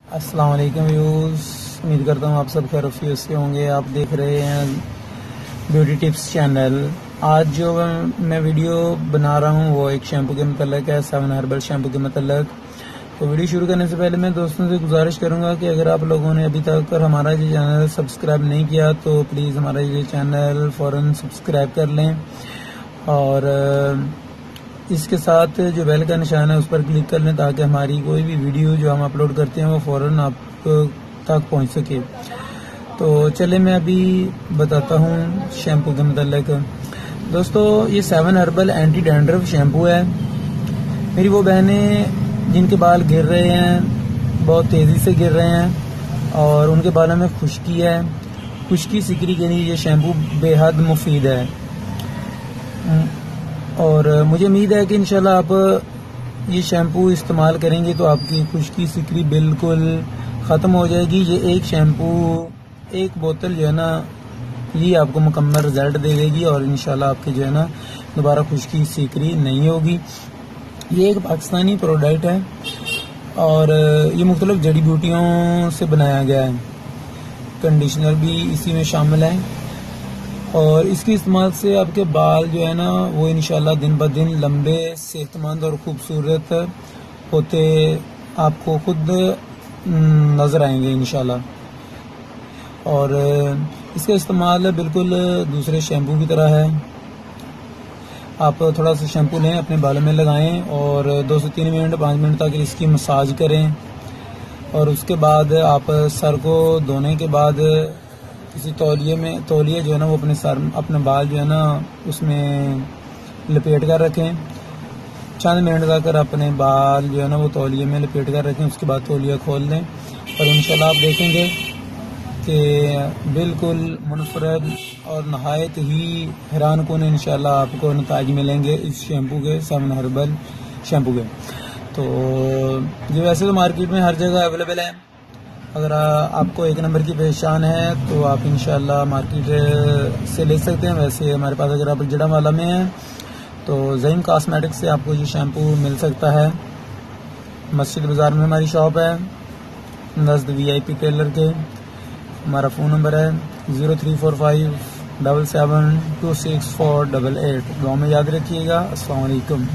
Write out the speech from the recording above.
अस्सलाम वालेकुम व्यूज़, उम्मीद करता हूँ आप सब खैरियत से होंगे। आप देख रहे हैं ब्यूटी टिप्स चैनल। आज जो मैं वीडियो बना रहा हूँ वो एक शैम्पू के मतलब है, 7 हर्बल शैम्पू के मतलब। तो वीडियो शुरू करने से पहले मैं दोस्तों से गुजारिश करूँगा कि अगर आप लोगों ने अभी तक हमारा ये चैनल सब्सक्राइब नहीं किया तो प्लीज़ हमारा ये चैनल फ़ौरन सब्सक्राइब कर लें और इसके साथ जो बेल का निशान है उस पर क्लिक कर लें ताकि हमारी कोई भी वीडियो जो हम अपलोड करते हैं वो फ़ौरन आप तक पहुंच सके। तो चले मैं अभी बताता हूं शैम्पू के मतलब। दोस्तों ये 7 हर्बल एंटी डैंड्रफ शैम्पू है। मेरी वो बहनें जिनके बाल गिर रहे हैं, बहुत तेज़ी से गिर रहे हैं और उनके बालों में खुश्की है, खुश्की सिकरी के लिए ये शैम्पू बेहद मुफीद है। और मुझे उम्मीद है कि इंशाल्लाह आप ये शैम्पू इस्तेमाल करेंगे तो आपकी खुश्की सिकरी बिल्कुल ख़त्म हो जाएगी। ये एक शैम्पू, एक बोतल जो है ना, ये आपको मुकम्मल रिजल्ट दे देगी और इंशाल्लाह आपकी जो है ना दोबारा खुश्की सिकरी नहीं होगी। ये एक पाकिस्तानी प्रोडक्ट है और ये मुख्तलिफ जड़ी बूटियों से बनाया गया है। कंडीशनर भी इसी में शामिल है और इसके इस्तेमाल से आपके बाल जो है ना वो इंशाल्लाह दिन ब दिन लंबे, सेहतमंद और खूबसूरत होते आपको खुद नज़र आएंगे इंशाल्लाह। और इसका इस्तेमाल बिल्कुल दूसरे शैम्पू की तरह है। आप थोड़ा सा शैम्पू लें, अपने बालों में लगाएं और 2 से 3 मिनट 5 मिनट तक इसकी मसाज करें और उसके बाद आप सर को धोने के बाद किसी तौलिए जो है ना वो अपने बाल जो है ना उसमें लपेट कर रखें। चंद मिनट तक अपने बाल जो है ना वो तौलिए में लपेट कर रखें। उसके बाद तौलिया खोल दें और इंशाल्लाह आप देखेंगे कि बिल्कुल मुनफरद और नहायत ही हैरानकुन इंशाल्लाह आपको नताइज मिलेंगे इस शैम्पू के, 7 हर्बल शैम्पू के। तो ये वैसे तो मार्केट में हर जगह अवेलेबल है। अगर आपको 1 नंबर की पहचान है तो आप इंशाल्लाह मार्केट से ले सकते हैं। वैसे हमारे पास अगर आप जड़ावाला में हैं तो ज़हीम कॉस्मेटिक्स से आपको ये शैम्पू मिल सकता है। मस्जिद बाज़ार में हमारी शॉप है, नज़द VIP टेलर के। हमारा फ़ोन नंबर है 0345 77 26488। दुआ में याद रखिएगा। अस्सलाम वालेकुम।